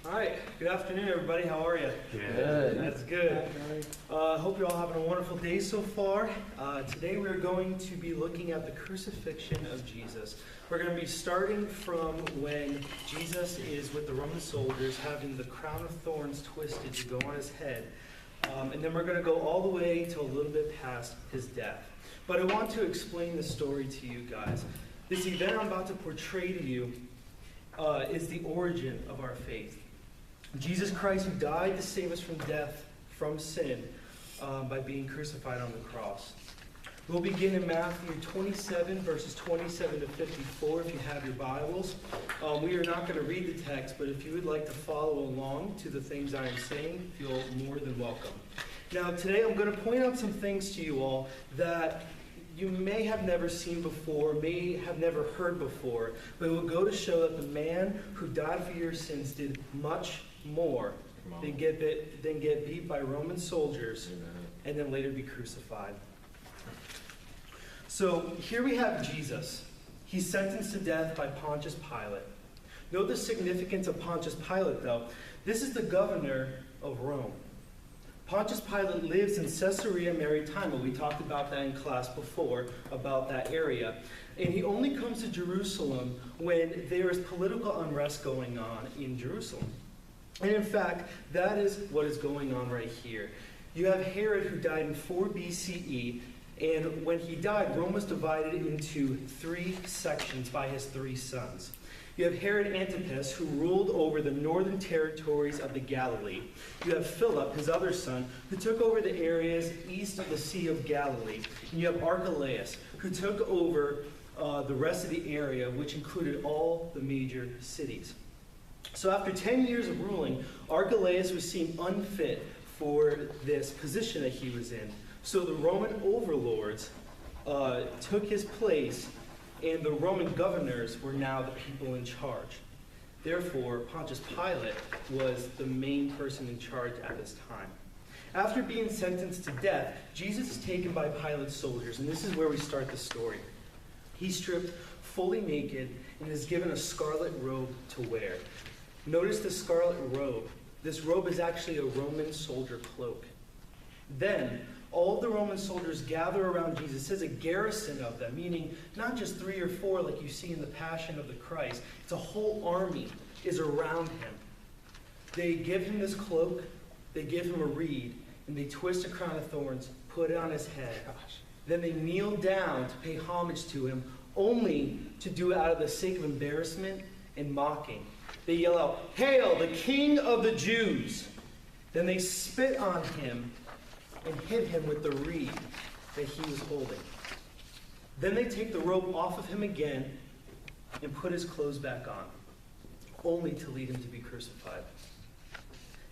All right, good afternoon, everybody. How are you? Good. That's good. Hope you're all having a wonderful day so far. Today we're going to be looking at the crucifixion of Jesus. We're going to be starting from when Jesus is with the Roman soldiers having the crown of thorns twisted to go on his head. And then we're going to go all the way to a little bit past his death. But I want to explain the story to you guys. This event I'm about to portray to you is the origin of our faith. Jesus Christ, who died to save us from death, from sin, by being crucified on the cross. We'll begin in Matthew 27, verses 27 to 54, if you have your Bibles. We are not going to read the text, but if you would like to follow along to the things I am saying, feel more than welcome. Now, today I'm going to point out some things to you all that you may have never seen before, may have never heard before, but it will go to show that the man who died for your sins did much more than get beat by Roman soldiers and then later be crucified. So here we have Jesus. He's sentenced to death by Pontius Pilate. Note the significance of Pontius Pilate, though. This is the governor of Rome. Pontius Pilate lives in Caesarea Maritima. We talked about that in class before, about that area. And he only comes to Jerusalem when there is political unrest going on in Jerusalem. And in fact, that is what is going on right here. You have Herod, who died in 4 BCE, and when he died, Rome was divided into 3 sections by his 3 sons. You have Herod Antipas, who ruled over the northern territories of the Galilee. You have Philip, his other son, who took over the areas east of the Sea of Galilee. And you have Archelaus, who took over the rest of the area, which included all the major cities. So after 10 years of ruling, Archelaus was seen unfit for this position that he was in. So the Roman overlords took his place, and the Roman governors were now the people in charge. Therefore, Pontius Pilate was the main person in charge at this time. After being sentenced to death, Jesus is taken by Pilate's soldiers, and this is where we start the story. He's stripped fully naked and is given a scarlet robe to wear. Notice the scarlet robe. This robe is actually a Roman soldier cloak. Then, all the Roman soldiers gather around Jesus. It says a garrison of them, meaning not just 3 or 4 like you see in the Passion of the Christ. It's a whole army is around him. They give him this cloak, they give him a reed, and they twist a crown of thorns, put it on his head. Then they kneel down to pay homage to him, only to do it out of the sake of embarrassment and mocking. They yell out, "Hail, the King of the Jews!" Then they spit on him and hit him with the reed that he was holding. Then they take the robe off of him again and put his clothes back on, only to lead him to be crucified.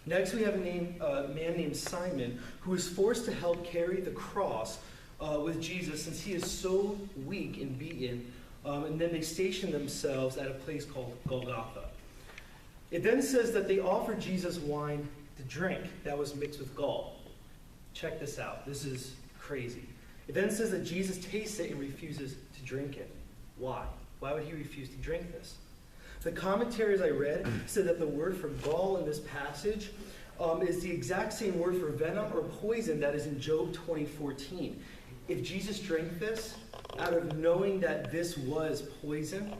Next, we have a man named Simon, who is forced to help carry the cross with Jesus since he is so weak and beaten. And then they station themselves at a place called Golgotha. It then says that they offered Jesus wine to drink that was mixed with gall. Check this out. This is crazy. It then says that Jesus tastes it and refuses to drink it. Why? Why would he refuse to drink this? The commentaries I read said that the word for gall in this passage is the exact same word for venom or poison that is in Job 20:14. If Jesus drank this, out of knowing that this was poison,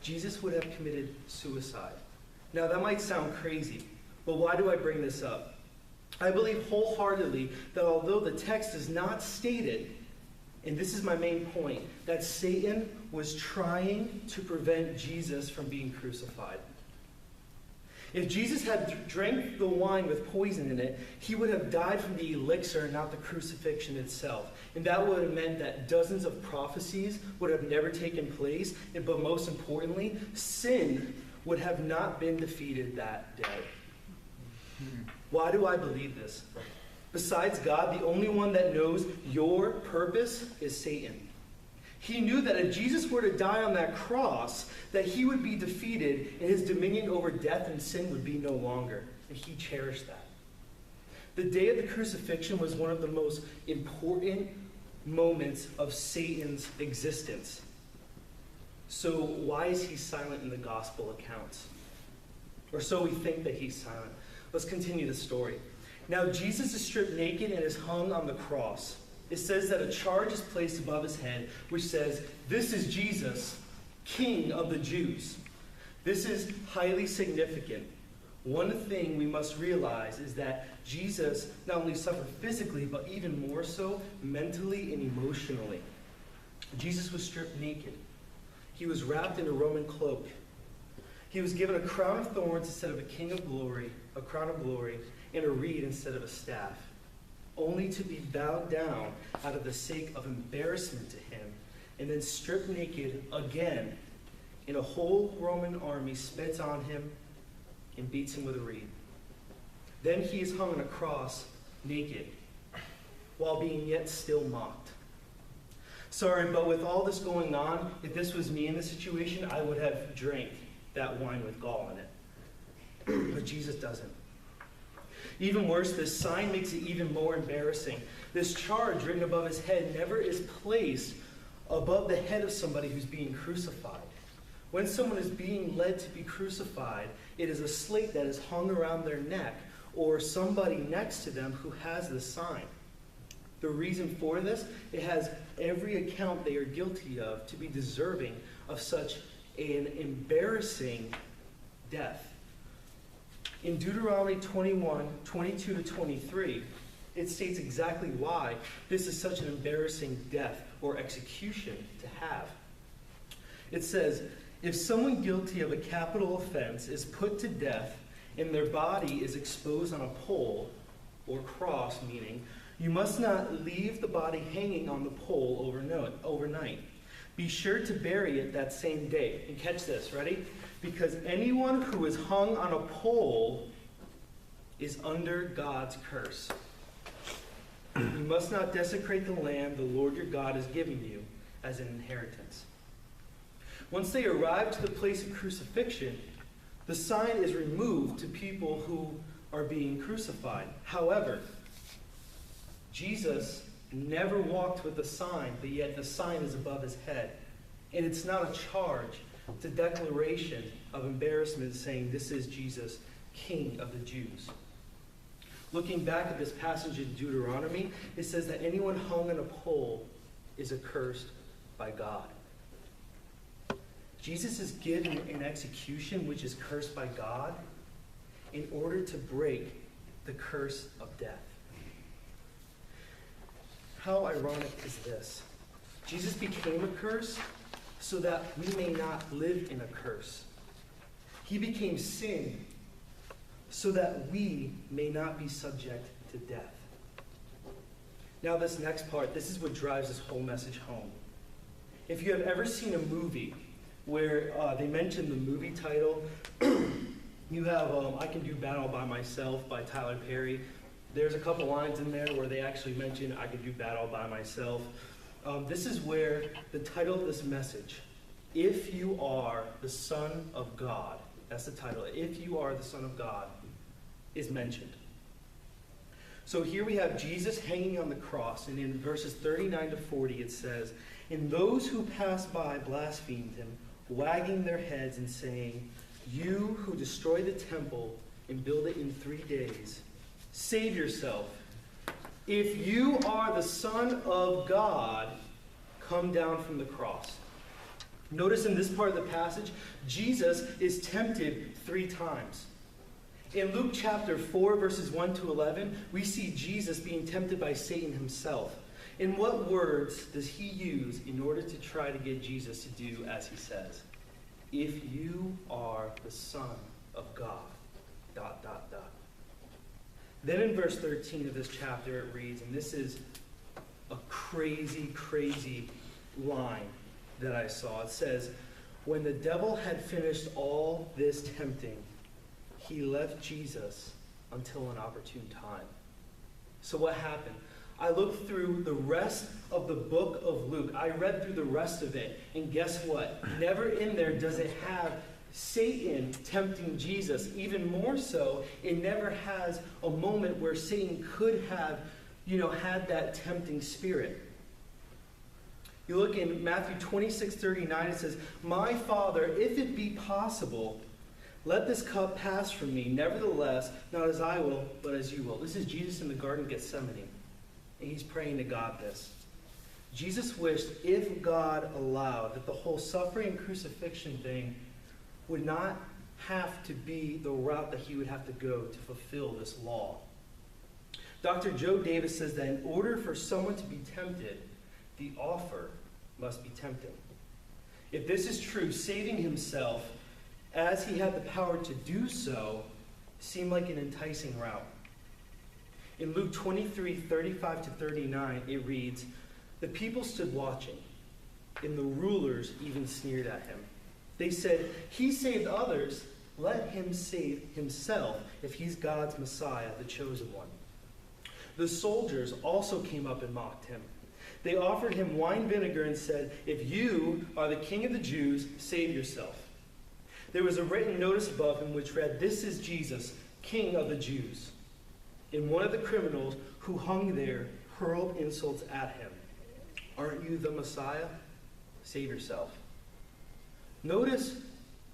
Jesus would have committed suicide. Now that might sound crazy, but why do I bring this up? I believe wholeheartedly that although the text is not stated, and this is my main point, that Satan was trying to prevent Jesus from being crucified. If Jesus had drank the wine with poison in it, he would have died from the elixir, not the crucifixion itself. And that would have meant that dozens of prophecies would have never taken place, but most importantly, sin would have not been defeated that day. Why do I believe this? Besides God, the only one that knows your purpose is Satan. He knew that if Jesus were to die on that cross, that he would be defeated and his dominion over death and sin would be no longer. And he cherished that. The day of the crucifixion was one of the most important moments of Satan's existence. So why is he silent in the gospel accounts? Or so we think that he's silent. Let's continue the story. Now Jesus is stripped naked and is hung on the cross. It says that a charge is placed above his head, which says, "This is Jesus, King of the Jews." This is highly significant. One thing we must realize is that Jesus not only suffered physically, but even more so mentally and emotionally. Jesus was stripped naked. He was wrapped in a Roman cloak. He was given a crown of thorns instead of a crown of glory, and a reed instead of a staff, only to be bowed down out of the sake of embarrassment to him, and then stripped naked again, and a whole Roman army spits on him and beats him with a reed. Then he is hung on a cross naked, while being yet still mocked. Sorry, but with all this going on, if this was me in this situation, I would have drank that wine with gall in it. But Jesus doesn't. Even worse, this sign makes it even more embarrassing. This charge written above his head never is placed above the head of somebody who's being crucified. When someone is being led to be crucified, it is a slate that is hung around their neck, or somebody next to them who has the sign. The reason for this, it has every account they are guilty of to be deserving of such an embarrassing death. In Deuteronomy 21, 22 to 23, it states exactly why this is such an embarrassing death or execution to have. It says, "If someone guilty of a capital offense is put to death and their body is exposed on a pole or cross, meaning you must not leave the body hanging on the pole overnight. Be sure to bury it that same day." And catch this, ready? "Because anyone who is hung on a pole is under God's curse. You must not desecrate the land the Lord your God is giving you as an inheritance." Once they arrive to the place of crucifixion, the sign is removed to people who are being crucified. However, Jesus never walked with the sign, but yet the sign is above his head. And it's not a charge, it's a declaration of embarrassment saying, "This is Jesus, King of the Jews." Looking back at this passage in Deuteronomy, it says that anyone hung on a pole is accursed by God. Jesus is given an execution which is cursed by God in order to break the curse of death. How ironic is this? Jesus became a curse so that we may not live in a curse. He became sin so that we may not be subject to death. Now this next part, this is what drives this whole message home. If you have ever seen a movie where they mention the movie title, you have I Can Do Battle by Myself by Tyler Perry. There's a couple lines in there where they actually mention I Can Do Battle by Myself. This is where the title of this message, "If You Are the Son of God," that's the title, "If You Are the Son of God," is mentioned. So here we have Jesus hanging on the cross, and in verses 39 to 40 it says, "And those who passed by blasphemed him, wagging their heads and saying, 'You who destroy the temple and build it in 3 days, save yourself. If you are the Son of God, come down from the cross.'" Notice in this part of the passage, Jesus is tempted 3 times. In Luke chapter 4, verses 1 to 11, we see Jesus being tempted by Satan himself. In what words does he use in order to try to get Jesus to do as he says? "If you are the Son of God, ... Then in verse 13 of this chapter it reads, and this is a crazy, crazy line that I saw. It says, "When the devil had finished all this tempting, he left Jesus until an opportune time." So what happened? I looked through the rest of the book of Luke. I read through the rest of it, and guess what? Never in there does it have Satan tempting Jesus. Even more so, it never has a moment where Satan could have, had that tempting spirit. You look in Matthew 26:39, it says, "My Father, if it be possible, Let this cup pass from me. Nevertheless, not as I will, but as you will. This is Jesus in the Garden of Gethsemane. And he's praying to God this. Jesus wished, if God allowed, that the whole suffering and crucifixion thing would not have to be the route that he would have to go to fulfill this law. Dr. Joe Davis says that in order for someone to be tempted, the offer must be tempting. If this is true, saving himself, as he had the power to do so, seemed like an enticing route. In Luke 23:35-39, it reads, "The people stood watching, and the rulers even sneered at him. They said, 'He saved others, let him save himself if he's God's Messiah, the chosen one.' The soldiers also came up and mocked him. They offered him wine vinegar and said, 'If you are the king of the Jews, save yourself.' There was a written notice above him which read, 'This is Jesus, King of the Jews.' And one of the criminals who hung there hurled insults at him. 'Aren't you the Messiah? Save yourself.'" Notice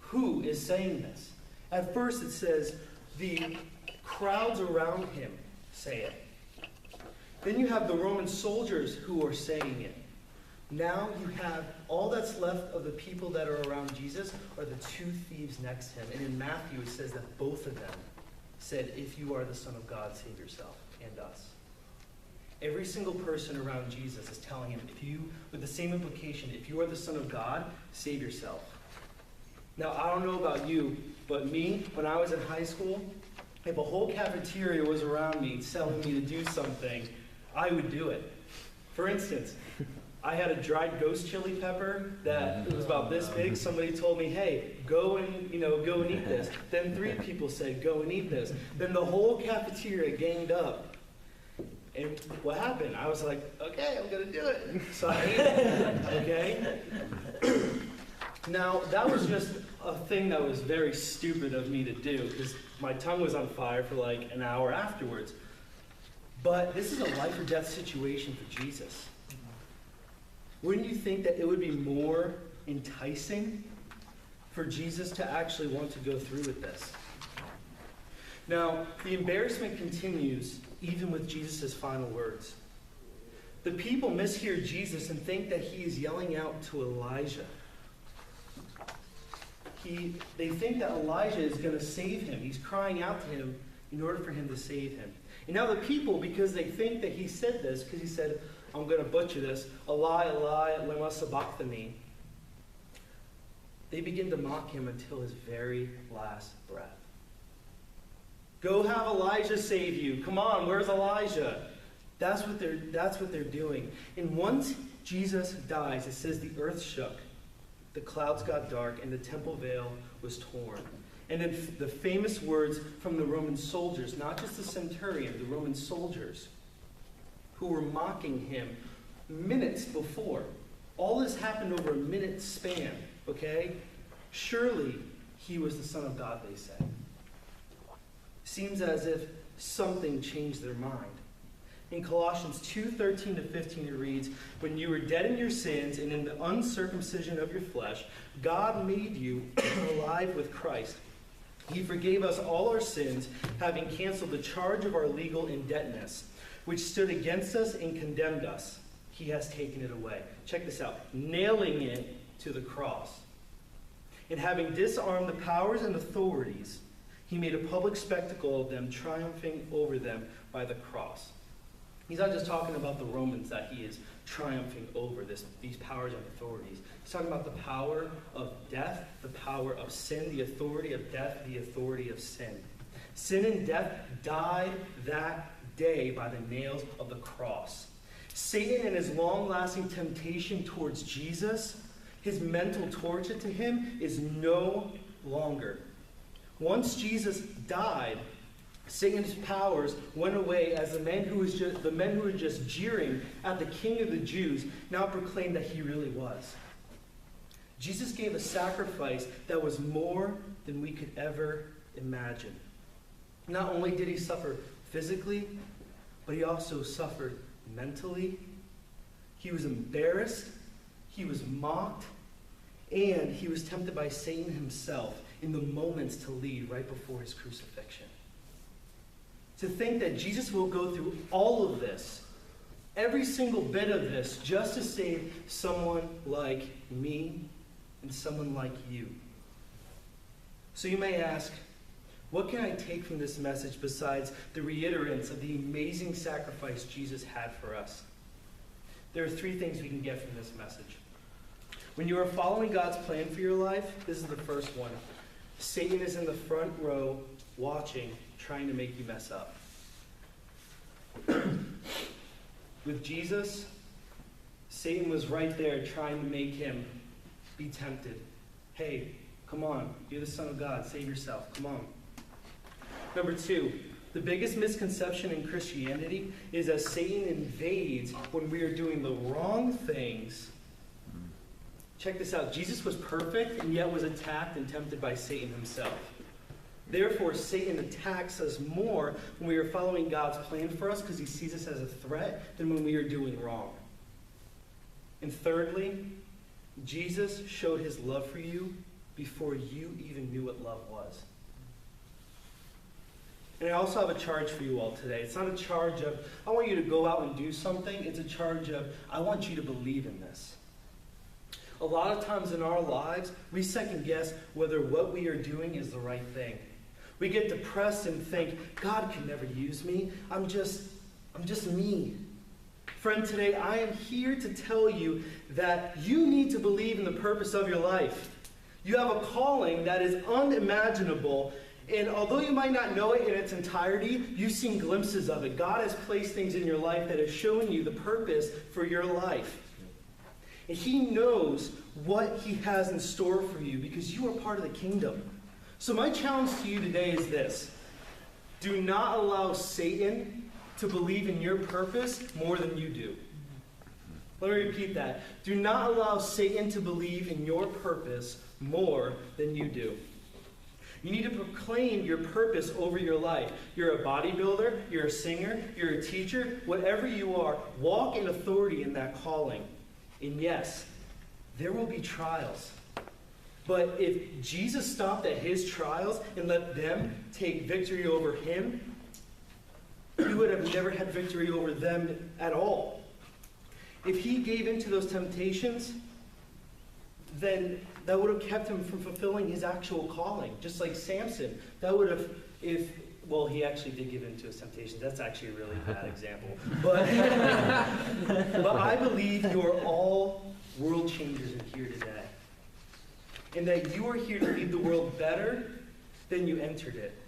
who is saying this. At first it says, the crowds around him say it. Then you have the Roman soldiers who are saying it. Now you have all that's left of the people that are around Jesus are the two thieves next to him. And in Matthew it says that both of them said, "If you are the Son of God, save yourself and us." Every single person around Jesus is telling him, with the same implication, if you are the Son of God, save yourself. Now, I don't know about you, but me, when I was in high school, if a whole cafeteria was around me telling me to do something, I would do it. For instance, I had a dried ghost chili pepper that was about this big. Somebody told me, "Hey, go and eat this." Then 3 people said, "Go and eat this." Then the whole cafeteria ganged up. And what happened? I was like, "Okay, I'm going to do it." So I ate it. Okay? Now, that was just a thing that was very stupid of me to do because my tongue was on fire for like an hour afterwards. But this is a life or death situation for Jesus. Wouldn't you think that it would be more enticing for Jesus to actually want to go through with this? Now, the embarrassment continues even with Jesus' final words. The people mishear Jesus and think that he is yelling out to Elijah. They think that Elijah is going to save him. He's crying out to him in order for him to save him. And now the people, because they think that he said this, because he said, I'm going to butcher this, Eli, Eli, lema sabachthani, they begin to mock him until his very last breath. Go have Elijah save you. Come on, where's Elijah? That's what they're doing. And once Jesus dies, it says the earth shook, the clouds got dark, and the temple veil was torn. And then the famous words from the Roman soldiers, not just the centurion, the Roman soldiers, who were mocking him minutes before. All this happened over a minute span, okay? Surely he was the Son of God, they say. Seems as if something changed their mind. In Colossians 2:13-15 it reads, "When you were dead in your sins and in the uncircumcision of your flesh, God made you alive with Christ. He forgave us all our sins, having canceled the charge of our legal indebtedness, which stood against us and condemned us. He has taken it away." Check this out. "Nailing it to the cross. And having disarmed the powers and authorities, he made a public spectacle of them, triumphing over them by the cross." He's not just talking about the Romans that he is triumphing over, these powers and authorities. He's talking about the power of death, the power of sin, the authority of death, the authority of sin. Sin and death died that day by the nails of the cross. Satan and his long-lasting temptation towards Jesus, his mental torture to him, is no longer. Once Jesus died, Satan's powers went away as the men who were just jeering at the King of the Jews now proclaimed that he really was. Jesus gave a sacrifice that was more than we could ever imagine. Not only did he suffer physically, but he also suffered mentally. He was embarrassed, he was mocked, and he was tempted by Satan himself. in the moments to lead right before his crucifixion. To think that Jesus will go through all of this, every single bit of this, just to save someone like me and someone like you. So you may ask, what can I take from this message besides the reiterance of the amazing sacrifice Jesus had for us? There are three things we can get from this message. When you are following God's plan for your life, this is the first one. Satan is in the front row watching, trying to make you mess up. With Jesus, Satan was right there trying to make him be tempted. Hey, come on, you're the Son of God, save yourself, come on. Number two, the biggest misconception in Christianity is that Satan invades when we are doing the wrong things. Check this out. Jesus was perfect and yet was attacked and tempted by Satan himself. Therefore, Satan attacks us more when we are following God's plan for us because he sees us as a threat than when we are doing wrong. And thirdly, Jesus showed his love for you before you even knew what love was. And I also have a charge for you all today. It's not a charge of, I want you to go out and do something. It's a charge of, I want you to believe in this. A lot of times in our lives, we second guess whether what we are doing is the right thing. We get depressed and think, God can never use me. I'm just me. Friend, today I am here to tell you that you need to believe in the purpose of your life. You have a calling that is unimaginable. And although you might not know it in its entirety, you've seen glimpses of it. God has placed things in your life that has shown you the purpose for your life. And he knows what he has in store for you because you are part of the kingdom. So my challenge to you today is this. Do not allow Satan to believe in your purpose more than you do. Let me repeat that. Do not allow Satan to believe in your purpose more than you do. You need to proclaim your purpose over your life. You're a bodybuilder, you're a singer, you're a teacher, whatever you are, walk in authority in that calling. And yes, there will be trials. But if Jesus stopped at his trials and let them take victory over him, he would have never had victory over them at all. If he gave in to those temptations, then that would have kept him from fulfilling his actual calling. Just like Samson. That would have, well, he actually did give in to his temptations. That's actually a really bad example. But I believe you are all world changers in here today. And that you are here to leave the world better than you entered it.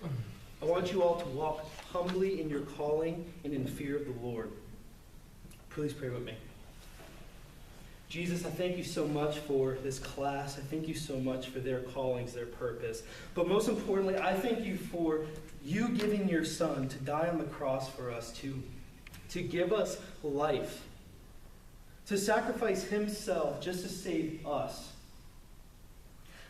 I want you all to walk humbly in your calling and in fear of the Lord. Please pray with me. Jesus, I thank you so much for this class. I thank you so much for their callings, their purpose. But most importantly, I thank you for you giving your Son to die on the cross for us, to give us life, to sacrifice himself just to save us.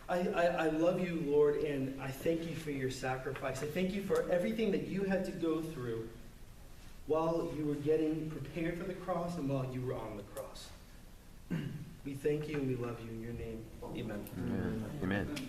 I love you, Lord, and I thank you for your sacrifice. I thank you for everything that you had to go through while you were getting prepared for the cross and while you were on the cross. We thank you and we love you in your name. Amen. Amen. Amen.